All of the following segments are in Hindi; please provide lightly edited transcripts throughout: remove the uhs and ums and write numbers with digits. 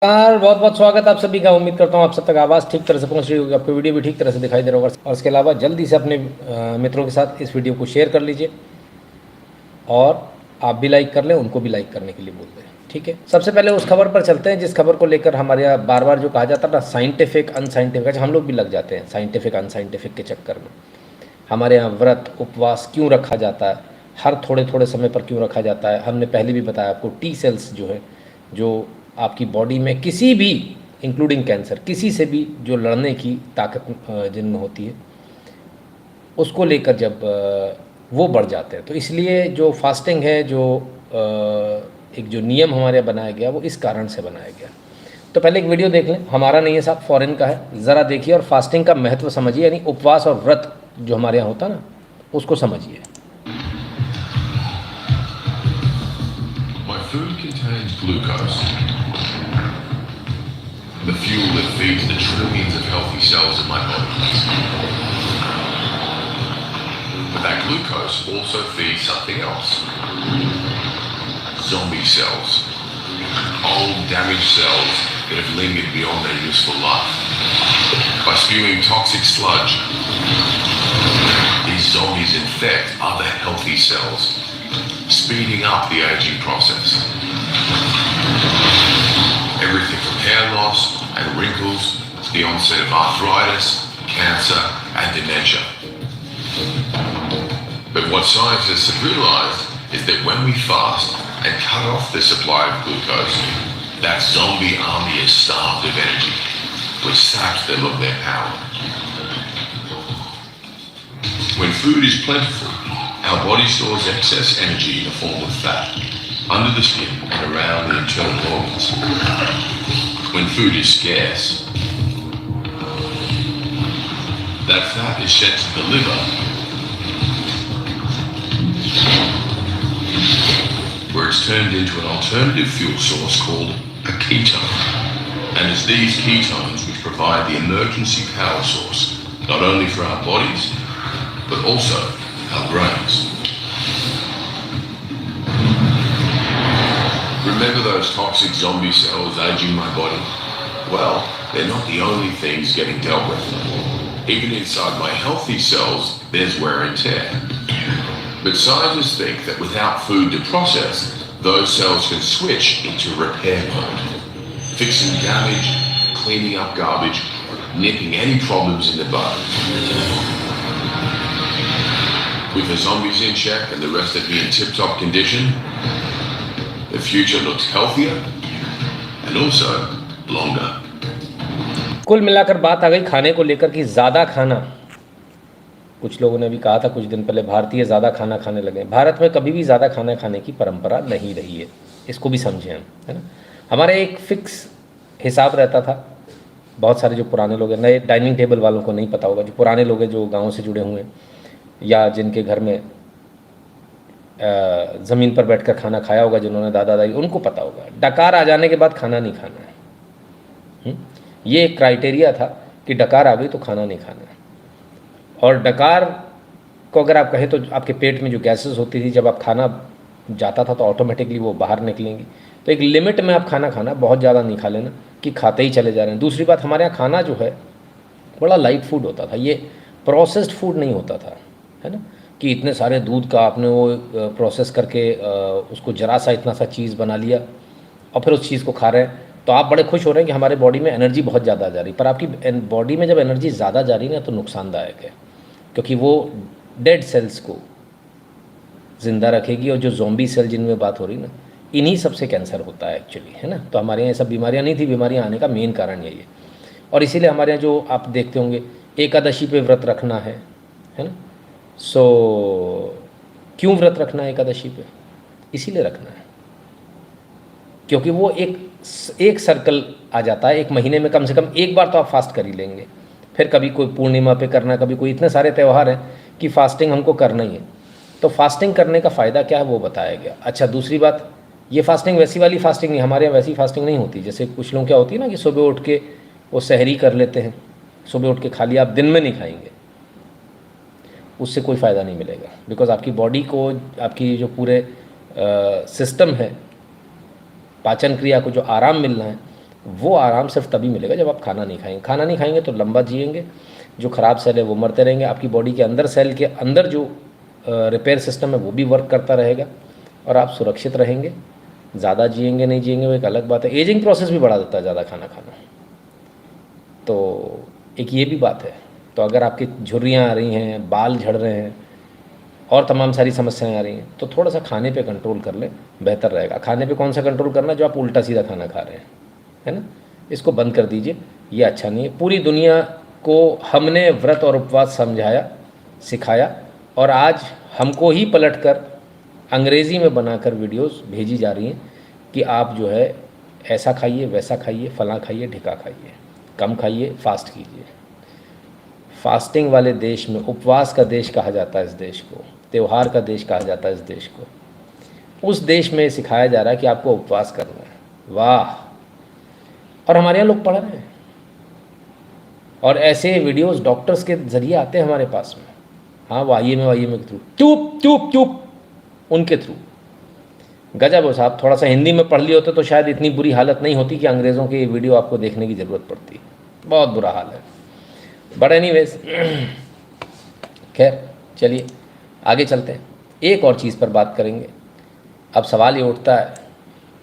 यार बहुत बहुत स्वागत आप सभी का। उम्मीद करता हूँ आप सब तक आवाज़ ठीक तरह से पहुँच रही होगी, आपको वीडियो भी ठीक तरह से दिखाई दे रहा होगा। और इसके अलावा जल्दी से अपने मित्रों के साथ इस वीडियो को शेयर कर लीजिए और आप भी लाइक कर लें, उनको भी लाइक करने के लिए बोल दें। ठीक है, सबसे पहले उस खबर पर चलते हैं जिस खबर को लेकर हमारे यहाँ बार बार जो कहा जाता है ना, साइंटिफिक अनसाइंटिफिक। अच्छा, हम लोग भी लग जाते हैं साइंटिफिक अनसाइंटिफिक के चक्कर में। हमारे यहाँ व्रत उपवास क्यों रखा जाता है, हर थोड़े थोड़े समय पर क्यों रखा जाता है। हमने पहले भी बताया आपको, टी सेल्स जो है, जो आपकी बॉडी में किसी भी इंक्लूडिंग कैंसर, किसी से भी जो लड़ने की ताकत जिनमें होती है, उसको लेकर जब वो बढ़ जाते हैं, तो इसलिए जो फास्टिंग है, जो एक जो नियम हमारे यहाँ बनाया गया, वो इस कारण से बनाया गया। तो पहले एक वीडियो देख लें, हमारा नहीं है साहब, फॉरेन का है, ज़रा देखिए और फास्टिंग का महत्व समझिए, यानी उपवास और व्रत जो हमारे यहाँ होता ना, उसको समझिए। My food contains glucose, the fuel that feeds the trillions of healthy cells in my body. But that glucose also feeds something else. Zombie cells. Old, damaged cells that have lingered beyond their useful life. By spewing toxic sludge, these zombies infect other healthy cells, speeding up the aging process. Everything from hair loss and wrinkles to the onset of arthritis, cancer and dementia. But what scientists have realized is that when we fast and cut off the supply of glucose, that zombie army is starved of energy, which saps them of their power. When food is plentiful, our body stores excess energy in the form of fat, under the skin and around the internal organs. When food is scarce, that fat is sent to the liver, where it's turned into an alternative fuel source called a ketone. And it's these ketones which provide the emergency power source, not only for our bodies, but also our brains. Remember those toxic zombie cells aging my body? Well, they're not the only things getting dealt with. Even inside my healthy cells, there's wear and tear. But scientists think that without food to process, those cells can switch into repair mode, fixing damage, cleaning up garbage, nipping any problems in the bud. With the zombies in check and the rest of me in tip-top condition, the future looks healthier and also longer. कुल मिलाकर बात आ गई खाने को लेकर कि ज़्यादा खाना, कुछ लोगों ने भी कहा था कुछ दिन पहले, भारतीय ज़्यादा खाना खाने लगे। भारत में कभी भी ज़्यादा खाना खाने की परंपरा नहीं रही है, इसको भी समझें हम, है ना। हमारे एक फिक्स हिसाब रहता था। बहुत सारे जो पुराने लोग हैं, नए डाइनिंग टेबल वालों को नहीं पता होगा, जो पुराने लोग हैं, जो गाँव से जुड़े हुए हैं या जिनके घर में ज़मीन पर बैठकर खाना खाया होगा, जिन्होंने दादा दादी, उनको पता होगा डकार आ जाने के बाद खाना नहीं खाना है। ये एक क्राइटेरिया था कि डकार आ गई तो खाना नहीं खाना है। और डकार को अगर आप कहें तो आपके पेट में जो गैसेस होती थी, जब आप खाना जाता था तो ऑटोमेटिकली वो बाहर निकलेंगी। तो एक लिमिट में आप खाना खाना, बहुत ज़्यादा नहीं खा लेना कि खाते ही चले जा रहे हैं। दूसरी बात, हमारे यहाँ खाना जो है बड़ा लाइट फूड होता था, ये प्रोसेस्ड फूड नहीं होता था, है ना, कि इतने सारे दूध का आपने वो प्रोसेस करके उसको जरा सा इतना सा चीज़ बना लिया और फिर उस चीज़ को खा रहे हैं। तो आप बड़े खुश हो रहे हैं कि हमारे बॉडी में एनर्जी बहुत ज़्यादा जा रही, पर आपकी बॉडी में जब एनर्जी ज़्यादा जा रही है ना, तो नुकसानदायक है, क्योंकि वो डेड सेल्स को ज़िंदा रखेगी। और जो ज़ॉम्बी सेल जिनमें बात हो रही ना, इन्हीं सबसे कैंसर होता है एक्चुअली, है ना। तो हमारे यहाँ ये सब बीमारियाँ नहीं थी, बीमारियाँ आने का मेन कारण यही है। और इसीलिए हमारे यहाँ जो आप देखते होंगे, एकादशी पे व्रत रखना है ना। सो क्यों व्रत रखना है एकादशी पे? इसीलिए रखना है क्योंकि वो एक सर्कल आ जाता है, एक महीने में कम से कम एक बार तो आप फास्ट कर ही लेंगे। फिर कभी कोई पूर्णिमा पे करना, कभी कोई, इतने सारे त्यौहार हैं कि फास्टिंग हमको करना ही है। तो फास्टिंग करने का फ़ायदा क्या है वो बताया गया। अच्छा, दूसरी बात, ये फास्टिंग वैसी वाली फास्टिंग नहीं, हमारे यहाँ वैसी फास्टिंग नहीं होती। जैसे कुछ लोग क्या होती है ना कि सुबह उठ के वो सहरी कर लेते हैं, सुबह उठ के खा लिया, आप दिन में नहीं खाएंगे, उससे कोई फ़ायदा नहीं मिलेगा। बिकॉज आपकी बॉडी को, आपकी जो पूरे सिस्टम है, पाचन क्रिया को जो आराम मिलना है, वो आराम सिर्फ तभी मिलेगा जब आप खाना नहीं खाएंगे। खाना नहीं खाएंगे तो लंबा जिएंगे, जो ख़राब सेल है वो मरते रहेंगे, आपकी बॉडी के अंदर सेल के अंदर जो रिपेयर सिस्टम है वो भी वर्क करता रहेगा और आप सुरक्षित रहेंगे। ज़्यादा जिएंगे नहीं जिएंगे वो एक अलग बात है। एजिंग प्रोसेस भी बढ़ा देता है ज़्यादा खाना खाना, तो एक ये भी बात है। तो अगर आपकी झुर्रियाँ आ रही हैं, बाल झड़ रहे हैं और तमाम सारी समस्याएं आ रही हैं, तो थोड़ा सा खाने पे कंट्रोल कर लें, बेहतर रहेगा। खाने पे कौन सा कंट्रोल करना, जो आप उल्टा सीधा खाना खा रहे हैं, है ना, इसको बंद कर दीजिए, ये अच्छा नहीं है। पूरी दुनिया को हमने व्रत और उपवास समझाया, सिखाया, और आज हमको ही पलटकर अंग्रेज़ी में बनाकर वीडियोस भेजी जा रही हैं कि आप जो है ऐसा खाइए, वैसा खाइए, फलां खाइए, ढिका खाइए, कम खाइए, फास्ट कीजिए। फास्टिंग वाले देश में, उपवास का देश कहा जाता है इस देश को, त्यौहार का देश कहा जाता है इस देश को, उस देश में सिखाया जा रहा है कि आपको उपवास करना है। वाह! और हमारे यहाँ लोग पढ़ रहे हैं, और ऐसे वीडियोस डॉक्टर्स के ज़रिए आते हैं हमारे पास में। हाँ, वाइए में के थ्रू, चुप चुप चुप, उनके थ्रू। गजब हो साहब, थोड़ा सा हिंदी में पढ़ लिए होते तो शायद इतनी बुरी हालत नहीं होती कि अंग्रेज़ों के वीडियो आपको देखने की ज़रूरत पड़ती। बहुत बुरा हाल है। बट एनीवेज, खैर चलिए आगे चलते हैं, एक और चीज़ पर बात करेंगे। अब सवाल ये उठता है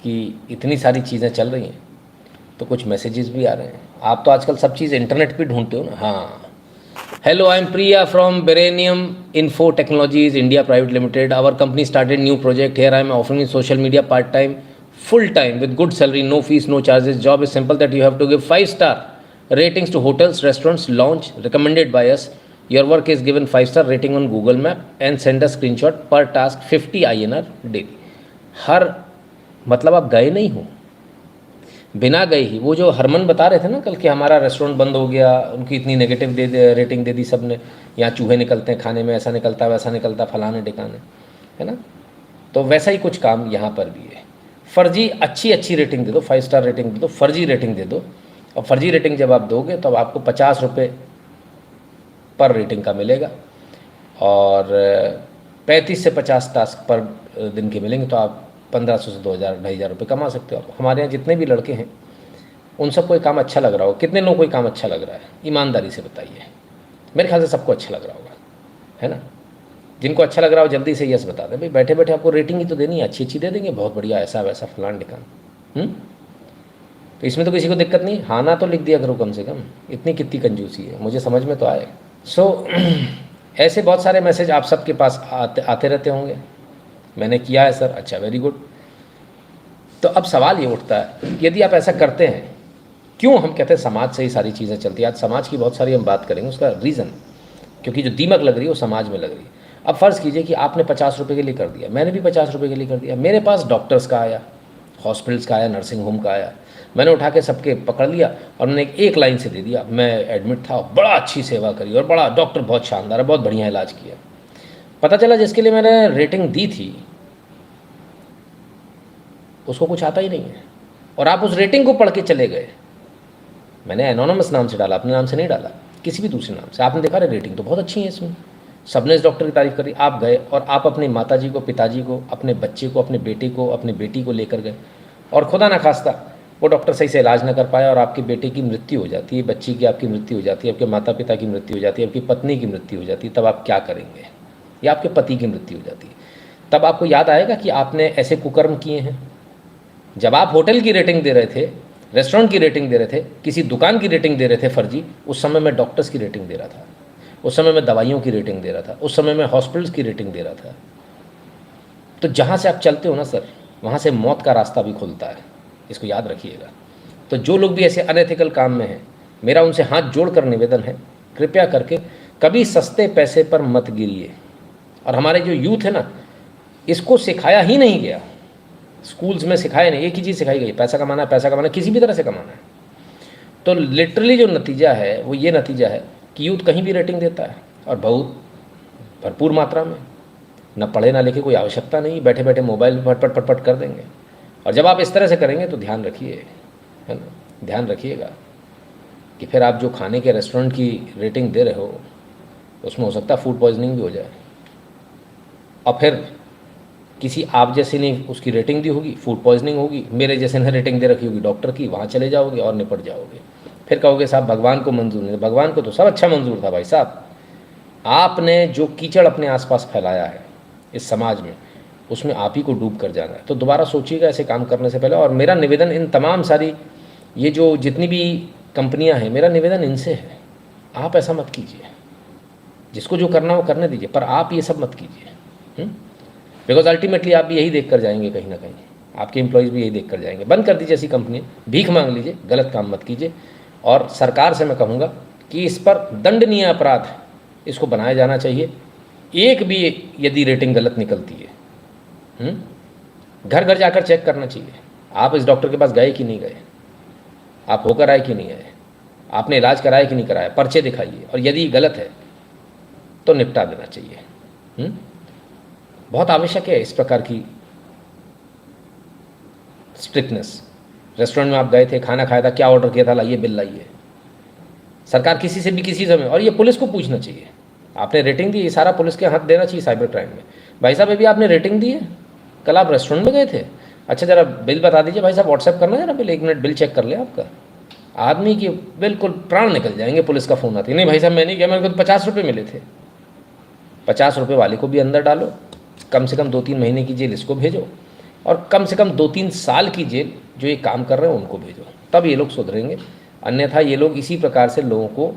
कि इतनी सारी चीज़ें चल रही हैं तो कुछ मैसेजेस भी आ रहे हैं। आप तो आजकल सब चीज़ इंटरनेट पे ढूंढते हो ना। हाँ, hello, I am Priya from Berenium info technologies India private limited. Our company started new project here. I am offering in social media part time, full time with good salary, no fees, no charges. Job is simple that you have to give 5-star ratings to hotels, restaurants, lounge recommended by us. Your work is given 5-star rating on Google Map and send a screenshot per task 50 INR daily. हर मतलब आप गए नहीं हो, बिना गए ही, वो जो हरमन बता रहे थे ना कल कि हमारा रेस्टोरेंट बंद हो गया, उनकी इतनी नेगेटिव रेटिंग दे दी सब ने, यहाँ चूहे निकलते हैं खाने में, ऐसा निकलता है वैसा निकलता, फलाने ठिकाने, है ना। तो वैसा ही कुछ काम यहाँ पर भी है। फर्जी अच्छी रेटिंग दे दो, 5-स्टार रेटिंग दे दो, फर्जी रेटिंग दे दो, और फर्जी रेटिंग जब आप दोगे तो आपको 50 रुपये पर रेटिंग का मिलेगा, और 35 से 50 टास्क पर दिन के मिलेंगे, तो आप 1500 से 2000 2,500 रुपये कमा सकते हो। हमारे यहाँ जितने भी लड़के हैं उन सबको ये काम अच्छा लग रहा हो। कितने लोगों को ये काम अच्छा लग रहा है, ईमानदारी से बताइए। मेरे ख्याल से सबको अच्छा लग रहा होगा, है ना। जिनको अच्छा लग रहा हो जल्दी से यस बता दें। भाई बैठे बैठे आपको रेटिंग ही तो देनी है, अच्छी दे देंगे, बहुत बढ़िया, ऐसा वैसा फलान ढिकान। तो इसमें तो किसी को दिक्कत नहीं। हाँ ना तो लिख दिया करो कम से कम, इतनी कितनी कंजूसी है, मुझे समझ में तो आए। ऐसे बहुत सारे मैसेज आप सबके पास आते रहते होंगे। मैंने किया है सर, अच्छा, वेरी गुड। तो अब सवाल ये उठता है, यदि आप ऐसा करते हैं, क्यों हम कहते हैं समाज से ही सारी चीज़ें चलती हैं। आज समाज की बहुत सारी हम बात करेंगे, उसका रीज़न, क्योंकि जो दीमक लग रही है वो समाज में लग रही है। अब फ़र्ज़ कीजिए कि आपने 50 रुपये के लिए कर दिया, मैंने भी 50 रुपये के लिए कर दिया। मेरे पास डॉक्टर्स का आया, हॉस्पिटल्स का आया, नर्सिंग होम का आया, मैंने उठा के सबके पकड़ लिया और मैंने एक लाइन से दे दिया। मैं एडमिट था, बड़ा अच्छी सेवा करी, और बड़ा डॉक्टर बहुत शानदार है, बहुत बढ़िया इलाज किया। पता चला जिसके लिए मैंने रेटिंग दी थी उसको कुछ आता ही नहीं है, और आप उस रेटिंग को पढ़ के चले गए। मैंने एनोनमस नाम से डाला, अपने नाम से नहीं डाला, किसी भी दूसरे नाम से। आपने देखा रे रेटिंग तो बहुत अच्छी है इसमें, सबने इस डॉक्टर की तारीफ़ करी। आप गए और आप अपनी माताजी को, पिताजी को, अपने बच्चे को, अपने बेटे को, अपनी बेटी को लेकर गए, और खुदा ना खास्ता वो डॉक्टर सही से इलाज ना कर पाया और आपके बेटे की मृत्यु हो जाती है, बच्ची की आपकी मृत्यु हो जाती है, आपके माता पिता की मृत्यु हो जाती है, आपकी पत्नी की मृत्यु हो जाती है, तब आप क्या करेंगे? या आपके पति की मृत्यु हो जाती है, तब आपको याद आएगा कि आपने ऐसे कुकर्म किए हैं। जब आप होटल की रेटिंग दे रहे थे, रेस्टोरेंट की रेटिंग दे रहे थे, किसी दुकान की रेटिंग दे रहे थे फर्जी, उस समय मैं डॉक्टर्स की रेटिंग दे रहा था, उस समय मैं दवाइयों की रेटिंग दे रहा था, उस समय मैं हॉस्पिटल्स की रेटिंग दे रहा था। तो जहाँ से आप चलते हो ना सर, वहाँ से मौत का रास्ता भी खुलता है, इसको याद रखिएगा। तो जो लोग भी ऐसे अनएथिकल काम में हैं, मेरा उनसे हाथ जोड़कर निवेदन है, कृपया करके कभी सस्ते पैसे पर मत गिरिए। और हमारे जो यूथ है ना, इसको सिखाया ही नहीं गया, स्कूल्स में सिखाया नहीं, एक ही चीज़ सिखाई गई, पैसा कमाना है, पैसा कमाना है, किसी भी तरह से कमाना है। तो लिटरली जो नतीजा है वो ये नतीजा है कि यूथ कहीं भी रेटिंग देता है, और बहुत भरपूर मात्रा में। न पढ़े ना लिखे, कोई आवश्यकता नहीं, बैठे बैठे मोबाइल में फटफट फटफट कर देंगे। और जब आप इस तरह से करेंगे तो ध्यान रखिए, है ना, ध्यान रखिएगा कि फिर आप जो खाने के रेस्टोरेंट की रेटिंग दे रहे हो उसमें हो सकता है फूड पॉइजनिंग भी हो जाए, और फिर किसी आप जैसे ने उसकी रेटिंग दी होगी, फूड पॉइजनिंग होगी, मेरे जैसे ने रेटिंग दे रखी होगी डॉक्टर की, वहाँ चले जाओगे और निपट जाओगे। फिर कहोगे साहब भगवान को मंजूर नहीं, भगवान को तो सब अच्छा मंजूर था भाई साहब। आपने जो कीचड़ अपने आसपास फैलाया है इस समाज में, उसमें आप ही को डूब कर जाना है। तो दोबारा सोचिएगा ऐसे काम करने से पहले। और मेरा निवेदन इन तमाम सारी ये जो जितनी भी कंपनियां हैं, मेरा निवेदन इनसे है, आप ऐसा मत कीजिए। जिसको जो करना हो करने दीजिए, पर आप ये सब मत कीजिए। बिकॉज अल्टीमेटली आप भी यही देख कर जाएंगे, कहीं ना कहीं आपके एम्प्लॉयज़ भी यही देख कर जाएंगे। बंद कर दीजिए ऐसी कंपनी, भीख मांग लीजिए, गलत काम मत कीजिए। और सरकार से मैं कहूँगा कि इस पर दंडनीय अपराध है, इसको बनाया जाना चाहिए। एक भी यदि रेटिंग गलत निकलती है, घर घर जाकर चेक करना चाहिए, आप इस डॉक्टर के पास गए कि नहीं गए, आप होकर आए कि नहीं आए, आपने इलाज कराया कि नहीं कराया, पर्चे दिखाइए। और यदि गलत है तो निपटा देना चाहिए। बहुत आवश्यक है इस प्रकार की स्ट्रिक्टनेस। रेस्टोरेंट में आप गए थे, खाना खाया था, क्या ऑर्डर किया था, लाइए बिल लाइए। सरकार किसी से भी किसी समय, और ये पुलिस को पूछना चाहिए, आपने रेटिंग दी, ये सारा पुलिस के हाथ देना चाहिए साइबर क्राइम में। भाई साहब अभी आपने रेटिंग दी है, कल आप रेस्टोरेंट में गए थे, अच्छा ज़रा बिल बता दीजिए भाई साहब, व्हाट्सएप करना जरा बिल, 1 मिनट बिल चेक कर ले आपका। आदमी की बिल्कुल प्राण निकल जाएंगे, पुलिस का फ़ोन आती है, नहीं भाई साहब मैं नहीं गया, मेरे को तो 50 रुपये मिले थे। 50 रुपये वाले को भी अंदर डालो, कम से कम 2-3 महीने की जेल इसको भेजो, और कम से कम 2-3 साल की जेल जो ये काम कर रहे हैं उनको भेजो, तब ये लोग सुधरेंगे। अन्यथा ये लोग इसी प्रकार से लोगों को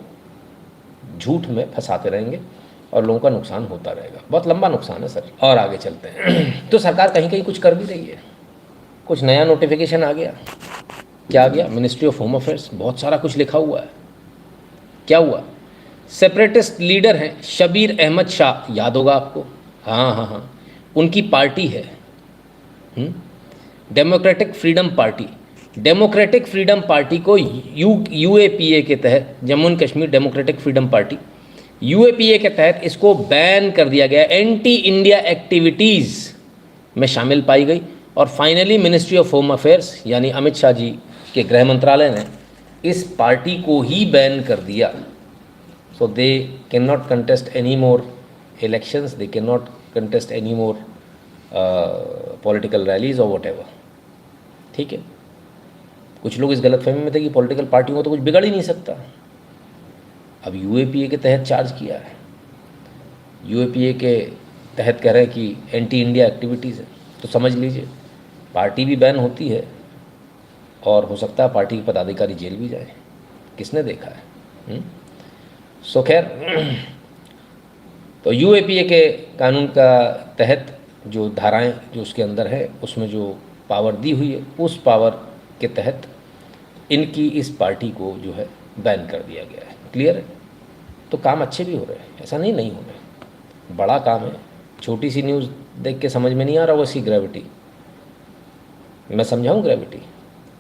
झूठ में फंसाते रहेंगे और लोगों का नुकसान होता रहेगा। बहुत लंबा नुकसान है सर। और आगे चलते हैं। तो सरकार कहीं कहीं कुछ कर भी रही है, कुछ नया नोटिफिकेशन आ गया। क्या आ गया? मिनिस्ट्री ऑफ होम अफेयर्स, बहुत सारा कुछ लिखा हुआ है। क्या हुआ? सेपरेटिस्ट लीडर हैं शबीर अहमद शाह, याद होगा आपको, हाँ, उनकी पार्टी है democratic freedom party. Democratic freedom party को यूएपीए के तहत, Jammu and Kashmir democratic freedom party, UAPA के तहत इसको बैन कर दिया गया, एंटी इंडिया एक्टिविटीज़ में शामिल पाई गई। और finally ministry of home affairs यानी अमित शाह जी के गृह मंत्रालय ने इस पार्टी को ही बैन कर दिया। So they can not contest any more elections, they can not contest any more political rallies और वट एवर। ठीक है, कुछ लोग इस गलतफहमी में थे कि पॉलिटिकल पार्टियों को तो कुछ बिगड़ ही नहीं सकता। अब यूएपीए के तहत चार्ज किया है, यूएपीए के तहत कह रहे हैं कि एंटी इंडिया एक्टिविटीज़ है, तो समझ लीजिए पार्टी भी बैन होती है और हो सकता है पार्टी के पदाधिकारी जेल भी जाए। किसने देखा है? सो खैर, तो यूएपीए के कानून का तहत जो धाराएं जो उसके अंदर है, उसमें जो पावर दी हुई है, उस पावर के तहत इनकी इस पार्टी को जो है बैन कर दिया गया है। क्लियर है? तो काम अच्छे भी हो रहे हैं, ऐसा नहीं हो रहे, बड़ा काम है। छोटी सी न्यूज़ देख के समझ में नहीं आ रहा वो इसकी ग्रेविटी, मैं समझाऊं ग्रेविटी।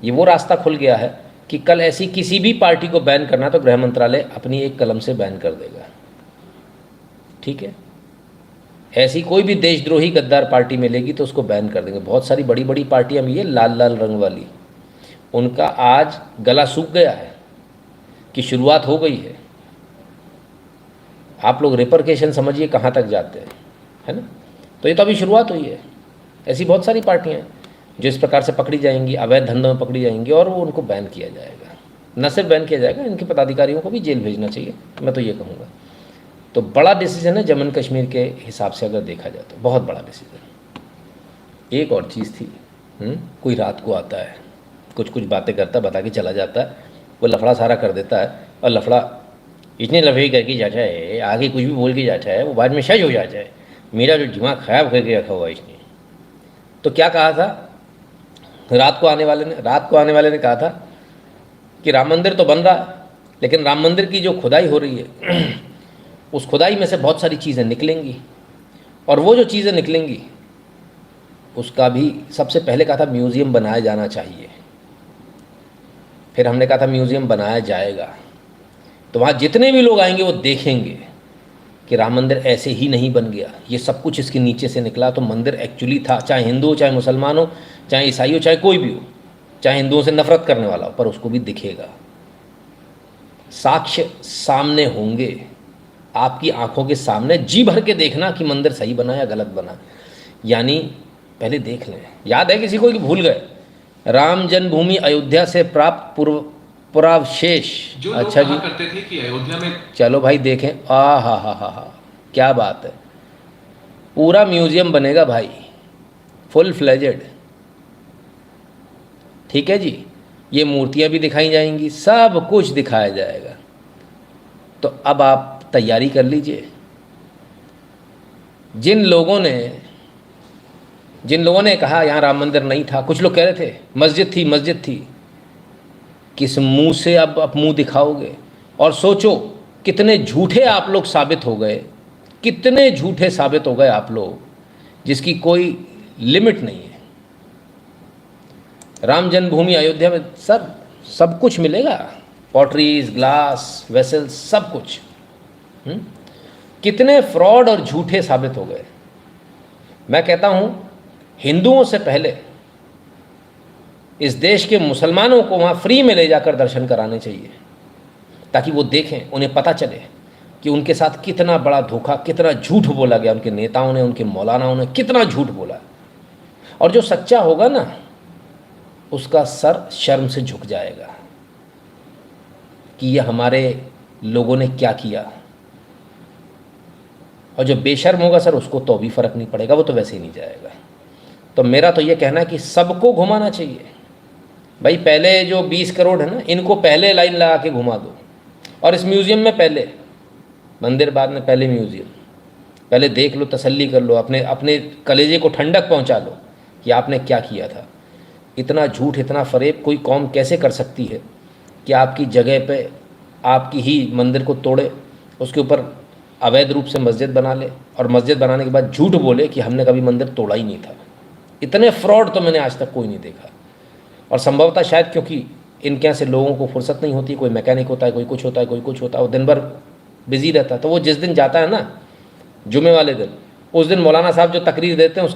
ये वो रास्ता खुल गया है कि कल ऐसी किसी भी पार्टी को बैन करना तो गृह मंत्रालय अपनी एक कलम से बैन कर देगा। ठीक है, ऐसी कोई भी देशद्रोही गद्दार पार्टी मिलेगी तो उसको बैन कर देंगे। बहुत सारी बड़ी बड़ी पार्टियां भी, ये लाल लाल रंग वाली, उनका आज गला सूख गया है कि शुरुआत हो गई है। आप लोग रिपरकेशन समझिए कहाँ तक जाते हैं, है ना। तो ये तो अभी शुरुआत हुई है। ऐसी बहुत सारी पार्टियां हैं जो इस प्रकार से पकड़ी जाएंगी, अवैध धंधों में पकड़ी जाएंगी, और वो उनको बैन किया जाएगा। न सिर्फ बैन किया जाएगा, इनके पदाधिकारियों को भी जेल भेजना चाहिए, मैं तो ये कहूँगा। तो बड़ा डिसीजन है जम्मू कश्मीर के हिसाब से अगर देखा जाए तो, बहुत बड़ा डिसीजन। एक और चीज़ थी, कोई रात को आता है, कुछ कुछ बातें करता, बता के चला जाता है, वो लफड़ा सारा कर देता है, और लफड़ा इतने लफड़े करके जाता है, आगे कुछ भी बोल के जाता है, वो बाद में सच हो जाता है। मेरा जो दिमाग ख़राब करके रखा हुआ इसने। तो क्या कहा था रात को आने वाले ने कहा था कि राम मंदिर तो बन रहा, लेकिन राम मंदिर की जो खुदाई हो रही है उस खुदाई में से बहुत सारी चीज़ें निकलेंगी, और वो जो चीज़ें निकलेंगी उसका भी सबसे पहले कहा था म्यूज़ियम बनाया जाना चाहिए। फिर हमने कहा था म्यूज़ियम बनाया जाएगा, तो वहाँ जितने भी लोग आएंगे वो देखेंगे कि राम मंदिर ऐसे ही नहीं बन गया, ये सब कुछ इसके नीचे से निकला। तो मंदिर एक्चुअली था, चाहे हिंदू हो, चाहे मुसलमान हो, चाहे ईसाई हो, चाहे कोई भी हो, चाहे हिंदुओं से नफरत करने वाला हो, पर उसको भी दिखेगा। साक्ष्य सामने होंगे, आपकी आंखों के सामने, जी भर के देखना कि मंदिर सही बना या गलत बना। यानी पहले देख लें। याद है किसी को कि भूल गए? राम जन्मभूमि अयोध्या से प्राप्त पुरावशेष। जो अच्छा लोग जी, कहा करते थे कि अयोध्या में चलो भाई देखें। हा, क्या बात है, पूरा म्यूजियम बनेगा भाई, फुल फ्लेजेड। ठीक है जी, ये मूर्तियां भी दिखाई जाएंगी, सब कुछ दिखाया जाएगा। तो अब आप तैयारी कर लीजिए। जिन लोगों ने कहा यहाँ राम मंदिर नहीं था, कुछ लोग कह रहे थे मस्जिद थी, किस मुंह से अब मुंह दिखाओगे? और सोचो कितने झूठे आप लोग साबित हो गए, कितने झूठे साबित हो गए आप लोग, जिसकी कोई लिमिट नहीं है। राम जन्मभूमि अयोध्या में सब कुछ मिलेगा, पॉटरीज, ग्लास, वेसल्स, सब कुछ। कितने फ्रॉड और झूठे साबित हो गए। मैं कहता हूं हिंदुओं से पहले इस देश के मुसलमानों को वहाँ फ्री में ले जाकर दर्शन कराने चाहिए, ताकि वो देखें, उन्हें पता चले कि उनके साथ कितना बड़ा धोखा, कितना झूठ बोला गया, उनके नेताओं ने, उनके मौलानाओं ने कितना झूठ बोला। और जो सच्चा होगा ना, उसका सर शर्म से झुक जाएगा कि ये हमारे लोगों ने क्या किया। और जो बेशर्म होगा सर, उसको तो भी फ़र्क नहीं पड़ेगा, वो तो वैसे ही नहीं जाएगा। तो मेरा तो ये कहना है कि सबको घुमाना चाहिए भाई। पहले जो 20 करोड़ है ना, इनको पहले लाइन लगा के घुमा दो, और इस म्यूज़ियम में पहले मंदिर, बाद में पहले म्यूज़ियम। पहले देख लो, तसल्ली कर लो, अपने कलेजे को ठंडक पहुंचा लो कि आपने क्या किया था। इतना झूठ, इतना फरेब कोई कौम कैसे कर सकती है कि आपकी जगह पे, आपकी ही मंदिर को तोड़े, उसके ऊपर अवैध रूप से मस्जिद बना ले, और मस्जिद बनाने के बाद झूठ बोले कि हमने कभी मंदिर तोड़ा ही नहीं था। इतने फ्रॉड तो मैंने आज तक कोई नहीं देखा। और संभवतः शायद क्योंकि इनके यहाँ से लोगों को फुर्सत नहीं होती, कोई मैकेनिक होता है, कोई कुछ होता है, कोई कुछ होता है, वो दिन भर बिजी रहता है। तो वो जिस दिन जाता है ना, जुमे वाले दिन, उस दिन मौलाना साहब जो तकरीर देते हैं,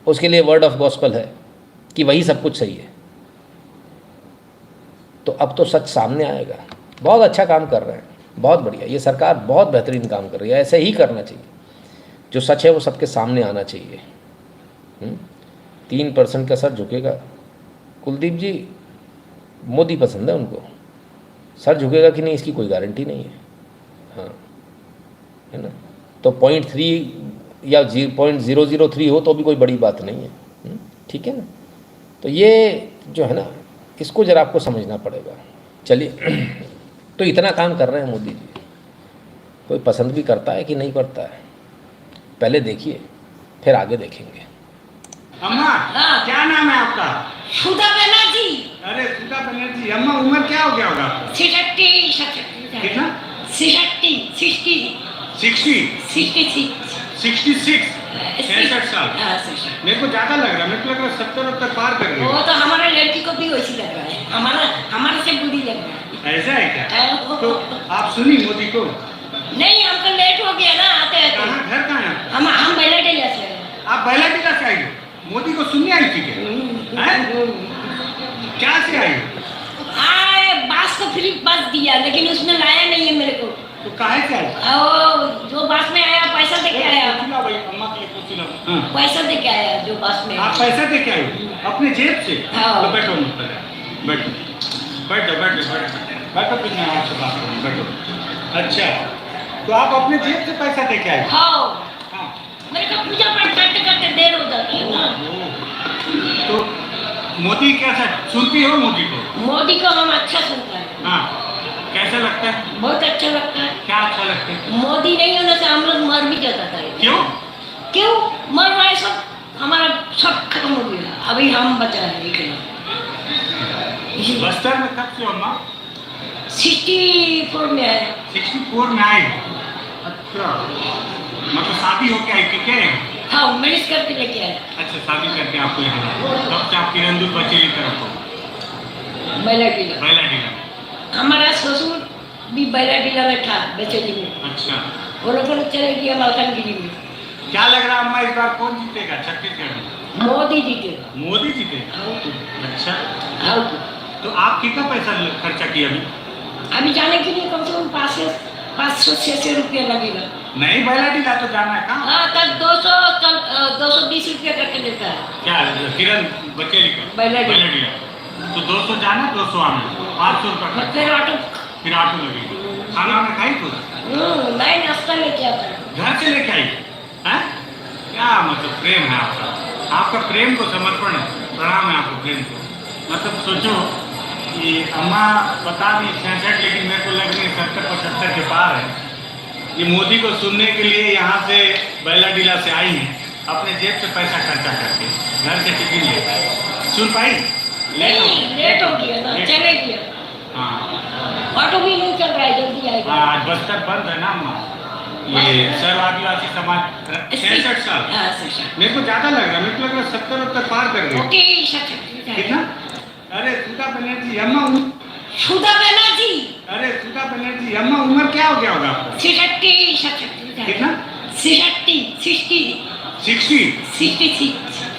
उसके लिए वर्ड ऑफ गॉस्पल है कि वही सब कुछ सही है। तो अब तो सच सामने आएगा। बहुत अच्छा काम कर रहे हैं, बहुत बढ़िया। ये सरकार बहुत बेहतरीन काम कर रही है, ऐसे ही करना चाहिए। जो सच है वो सबके सामने आना चाहिए। 3% का सर झुकेगा। कुलदीप जी, मोदी पसंद है उनको, सर झुकेगा कि नहीं इसकी कोई गारंटी नहीं है। हाँ, है ना? तो 0.3 या 0.003 हो तो भी कोई बड़ी बात नहीं है। ठीक है ना? तो ये जो है ना, इसको जरा आपको समझना पड़ेगा। चलिए, तो इतना काम कर रहे हैं मोदी जी। कोई पसंद भी करता है कि नहीं करता है, पहले देखिए, फिर आगे देखेंगे। अम्मा, हाँ। क्या नाम है आपका? सुधा बनर्जी। अरे सुधा बनर्जी। अम्मा, उम्र क्या हो गया होगा आपका? 66 कितना? 66 66 66 साल। हाँ, 66। मेरे को ज्यादा लग रहा है, मेरे को लग रहा है 70-80 पार कर रही वो है। तो हमारे लड़की को भी वैसी लग रहा है, हमारे से बुरी लग रहा है। ऐसा है क्या? हाँ। तो आप सुनी मोदी को? नहीं, हमको लेट हो गया ना आते आते। कहाँ, घर कहाँ है आपका? हम बैलाडेला से हैं। आप बैलाडीला से आई हो? मोदी को सुनने आई थी क्या? हैं? क्या से आई हो? आए, बास को फ्री बस दिया, लेकिन उसमें लाया नहीं है मेरे को। तो काहे से आई? वो जो बस में आया, पैसा दे के आया। सुना भाई, अम्मा के लिए कुछ सुना। हाँ। पैसा दे के आया जो बस में। आप पैसा दे के आई हो? अपने जेब से? हाँ। तो बैठो मत पहले, बैठो बैठो बैठो बैठो बैठो, फिर मैं आपसे बात करूँ, बैठो। अच्छा, तो आप अपने जेब से पैसा दे के आए? हाँ, हाँ। मेरे को पूजा पाठ करते करते देर हो जाती है ना। तो मोदी कैसा सुनती हो? मोदी को? मोदी को हम अच्छा सुनता है। हाँ, कैसा लगता है? बहुत अच्छा लगता है। क्या अच्छा लगता है? मोदी नहीं होने से हम लोग मर भी जाता था। क्यों मर रहा है? सब हमारा सब खत्म हो गया, अभी हम बचा है अकेला। बस्तर में कब से हो अम्मा? 64 में आया। 64 में आए? अच्छा, मतलब शादी होके आई थी क्या? हाँ, मैरिज करके लेके आया। अच्छा, शादी करके आपको यहाँ लाया। तब से आप किरंदुल बचेली तरफ हो? बैलाडीला। हमारा ससुर भी बैलाडीला में था, बेचेली में। अच्छा, वो लोग चले गए मालकानगिरी में। क्या लग रहा है अम्मा, इस बार कौन जीतेगा छत्तीसगढ़ में? मोदी जीतेगा। मोदी जीतेगा? हाँ तो। अच्छा, हाँ तो आप कितना पैसा खर्चा किया अभी? अभी जाने के लिए कम से कम 500-600 रुपया लगेगा। नहीं बैलाडीला तो जाना है कहाँ? हाँ तब 220 रुपया करके देता है क्या किरण बचेली का बैलाडीला। तो 200 जाना 200 आना 500 रुपये और खर्च। फिर ऑटो फिर ऑटो लगेगी। खाना वाना खाई तू? नहीं नाश्ता लेके आता है। घर से लेके आई हैं? क्या मतलब प्रेम है आपका, आपका प्रेम को समर्पण है, प्रणाम है आपको प्रेम को। मतलब सोचो कि अम्मा बता दी 66 लेकिन मेरे को लग रही 70-75 के पार है। ये मोदी को सुनने के लिए यहाँ से बैलाडीला से आई हैं, अपने जेब से पैसा खर्चा करके घर से टिफिन लेकर सुन पाई? नहीं लेट हो गया ना, लेट। चले गया। हाँ ऑटो भी नहीं चल रहा है, जल्दी आएगा। हाँ, आज बस्तर बंद है ना अम्मा। ये सर्व आदिवासी समाज 66 साल। हाँ 66। मेरे को ज्यादा लग रहा है, मेरे को लग रहा है 70 पार कर गई। ओके 66 कितना? अरे सुधा बनर्जी अम्मा सुधा बनर्जी अरे सुधा बनर्जी अम्मा उम्र क्या हो गया होगा आपका? 66 कितना? 60 60 66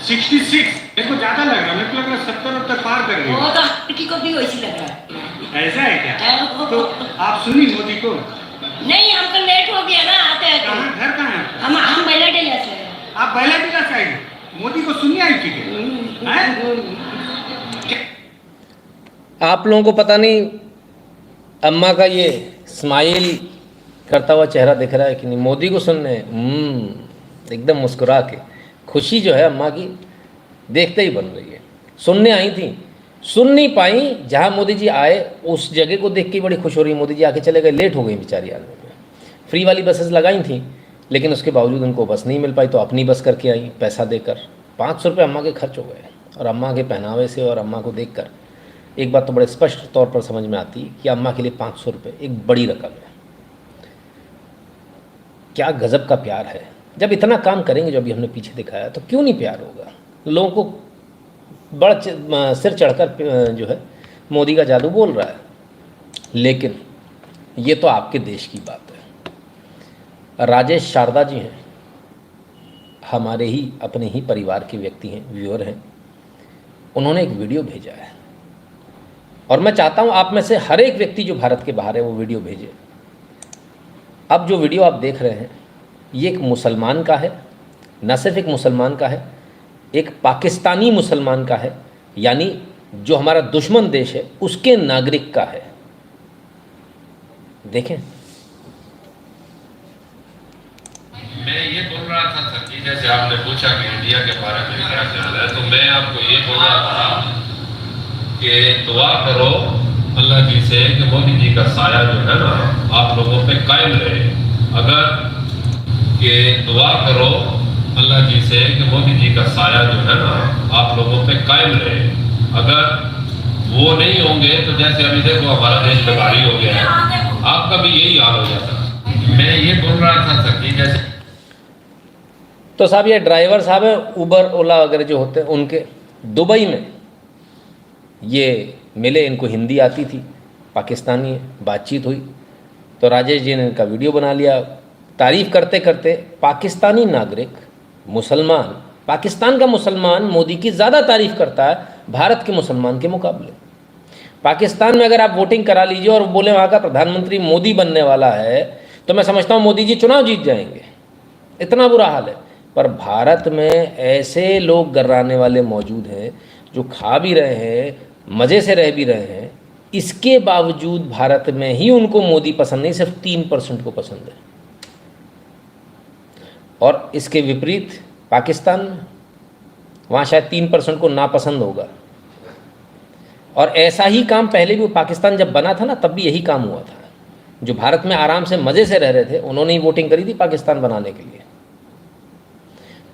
66 मेरे को ज्यादा लग रहा है, मेरे को लग रहा है 70 पार कर गई। वो तो लड़की को भी वैसी लग रहा है। ऐसा है क्या? हाँ। तो आप सुनी मोदी को? नहीं हमको लेट हो गया ना आते आते। कहाँ घर कहाँ है? हम बैलाडीला से हैं। आप बैलाडीला से आई, मोदी को सुनने आई थी क्या? हैं? आप लोगों को पता नहीं अम्मा का ये स्माइल करता हुआ चेहरा दिख रहा है कि नहीं? मोदी को सुनने एकदम मुस्कुरा के खुशी जो है अम्मा की देखते ही बन रही है। सुनने आई थी, सुन नहीं पाई, जहाँ मोदी जी आए उस जगह को देख के बड़ी खुश हो रही है। मोदी जी आके चले गए, लेट हो गई बेचारी आने में। फ्री वाली बसेस लगाई थी लेकिन उसके बावजूद उनको बस नहीं मिल पाई, तो अपनी बस करके आई पैसा देकर। 500 रुपये अम्मा के खर्च हो गए। और अम्मा के पहनावे से और अम्मा को देखकर एक बात तो बड़े स्पष्ट तौर पर समझ में आती है कि अम्मा के लिए 500 रुपये एक बड़ी रकम है। क्या गजब का प्यार है। जब इतना काम करेंगे जो अभी हमने पीछे दिखाया, तो क्यों नहीं प्यार होगा? लोगों को बड़ा सिर चढ़कर जो है मोदी का जादू बोल रहा है। लेकिन ये तो आपके देश की बात है। राजेश शारदा जी हैं, हमारे ही अपने ही परिवार के व्यक्ति हैं, व्यूअर हैं। उन्होंने एक वीडियो भेजा है और मैं चाहता हूं आप में से हर एक व्यक्ति जो भारत के बाहर है वो वीडियो भेजे। अब जो वीडियो आप देख रहे हैं ये एक मुसलमान का है, न सिर्फ एक मुसलमान का है, एक पाकिस्तानी मुसलमान का है, यानी जो हमारा दुश्मन देश है उसके नागरिक का है। देखें। मैं ये बोल रहा था सर कि जैसे आपने पूछा कि इंडिया के बारे में क्या ख्याल है, तो मैं आपको ये बोल रहा था कि दुआ करो अल्लाह जी से कि मोदी जी का साया जो है ना आप लोगों पे कायम रहे। अगर कि दुआ करो अल्लाह जी से कि मोदी जी का साया जो है ना आप लोगों पे कायम रहे। अगर वो नहीं होंगे तो जैसे अभी देखो हमारा देश बेकारी हो गया है, आपका भी यही हाल हो जाता। मैं ये बोल रहा था सर कि जैसे तो साहब ये ड्राइवर साहब हैं उबर ओला वगैरह जो होते हैं, उनके दुबई में ये मिले, इनको हिंदी आती थी, पाकिस्तानी है, बातचीत हुई तो राजेश जी ने इनका वीडियो बना लिया। तारीफ़ करते करते पाकिस्तानी नागरिक मुसलमान, पाकिस्तान का मुसलमान मोदी की ज़्यादा तारीफ़ करता है भारत के मुसलमान के मुकाबले। पाकिस्तान में अगर आप वोटिंग करा लीजिए और बोले वहाँ का प्रधानमंत्री मोदी बनने वाला है तो मैं समझता हूँ मोदी जी चुनाव जीत जाएंगे, इतना बुरा हाल है। पर भारत में ऐसे लोग गर्राने वाले मौजूद हैं जो खा भी रहे हैं, मज़े से रह भी रहे हैं, इसके बावजूद भारत में ही उनको मोदी पसंद नहीं, सिर्फ 3% को पसंद है। और इसके विपरीत पाकिस्तान में वहाँ शायद 3% को नापसंद होगा। और ऐसा ही काम पहले भी पाकिस्तान जब बना था ना तब भी यही काम हुआ था। जो भारत में आराम से मज़े से रह रहे थे उन्होंने ही वोटिंग करी थी पाकिस्तान बनाने के लिए।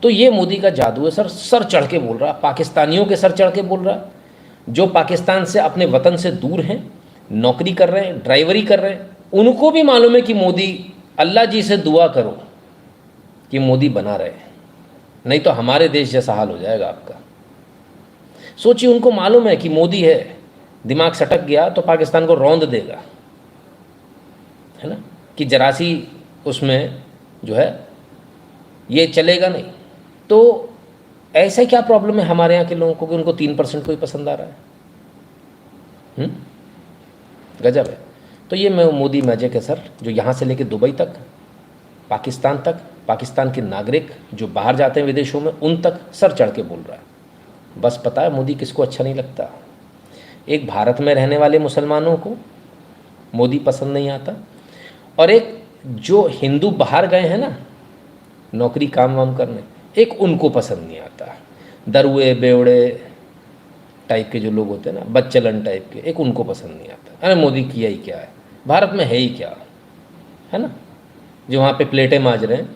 तो ये मोदी का जादू है सर, सर चढ़ के बोल रहा, पाकिस्तानियों के सर चढ़ के बोल रहा, जो पाकिस्तान से अपने वतन से दूर हैं, नौकरी कर रहे हैं, ड्राइवरी कर रहे हैं, उनको भी मालूम है कि मोदी, अल्लाह जी से दुआ करो कि मोदी बना रहे, नहीं तो हमारे देश जैसा हाल हो जाएगा आपका। सोचिए, उनको मालूम है कि मोदी है, दिमाग सटक गया तो पाकिस्तान को रौंद देगा, है ना, कि जरा सी उसमें जो है ये चलेगा नहीं। तो ऐसा क्या प्रॉब्लम है हमारे यहाँ के लोगों को कि उनको 3% को ही पसंद आ रहा है? गजब है। तो ये मैं मोदी मैजिक है सर, जो यहाँ से लेके दुबई तक पाकिस्तान तक, पाकिस्तान के नागरिक जो बाहर जाते हैं विदेशों में, उन तक सर चढ़ के बोल रहा है। बस पता है मोदी किसको अच्छा नहीं लगता? एक भारत में रहने वाले मुसलमानों को मोदी पसंद नहीं आता, और एक जो हिंदू बाहर गए हैं ना नौकरी काम वाम करने, एक उनको पसंद नहीं आता। दरुए बेवड़े टाइप के जो लोग होते हैं ना, बच्चलन टाइप के, एक उनको पसंद नहीं आता। अरे मोदी किया ही क्या है, भारत में है ही क्या, है ना, जो वहाँ पे प्लेटें मांज रहे हैं,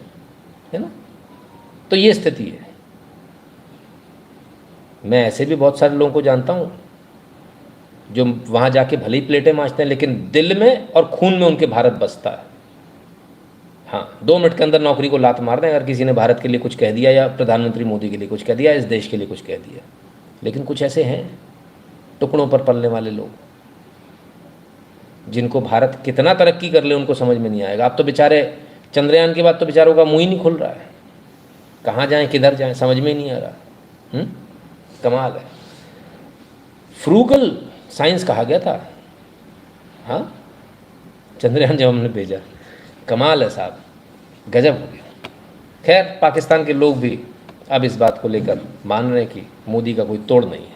है ना। तो ये स्थिति है। मैं ऐसे भी बहुत सारे लोगों को जानता हूँ जो वहाँ जाके भले ही प्लेटें मांजते हैं, लेकिन दिल में और खून में उनके भारत बसता है। हाँ, 2 मिनट के अंदर नौकरी को लात मार दें अगर किसी ने भारत के लिए कुछ कह दिया, या प्रधानमंत्री मोदी के लिए कुछ कह दिया, इस देश के लिए कुछ कह दिया। लेकिन कुछ ऐसे हैं टुकड़ों पर पलने वाले लोग, जिनको भारत कितना तरक्की कर ले उनको समझ में नहीं आएगा। अब तो बेचारे चंद्रयान के बाद तो बेचारों का मुंह ही नहीं खुल रहा है, कहाँ जाएं किधर जाएं समझ में ही नहीं आ रहा। कमाल है। फ्रूगल साइंस कहा गया था, हाँ, चंद्रयान जब हमने भेजा, कमाल है साहब, गजब हो गया। खैर, पाकिस्तान के लोग भी अब इस बात को लेकर मान रहे हैं कि मोदी का कोई तोड़ नहीं है।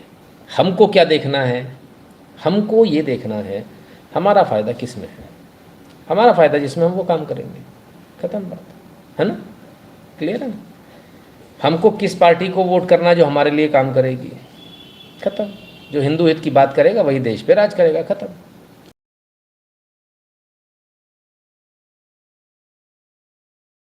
हमको क्या देखना है? हमको ये देखना है हमारा फ़ायदा किस में है, हमारा फ़ायदा जिसमें हम वो काम करेंगे, ख़त्म बात, है ना, क्लियर है ना। हमको किस पार्टी को वोट करना जो हमारे लिए काम करेगी, ख़त्म। जो हिंदू हित की बात करेगा वही देश पे राज करेगा, ख़त्म।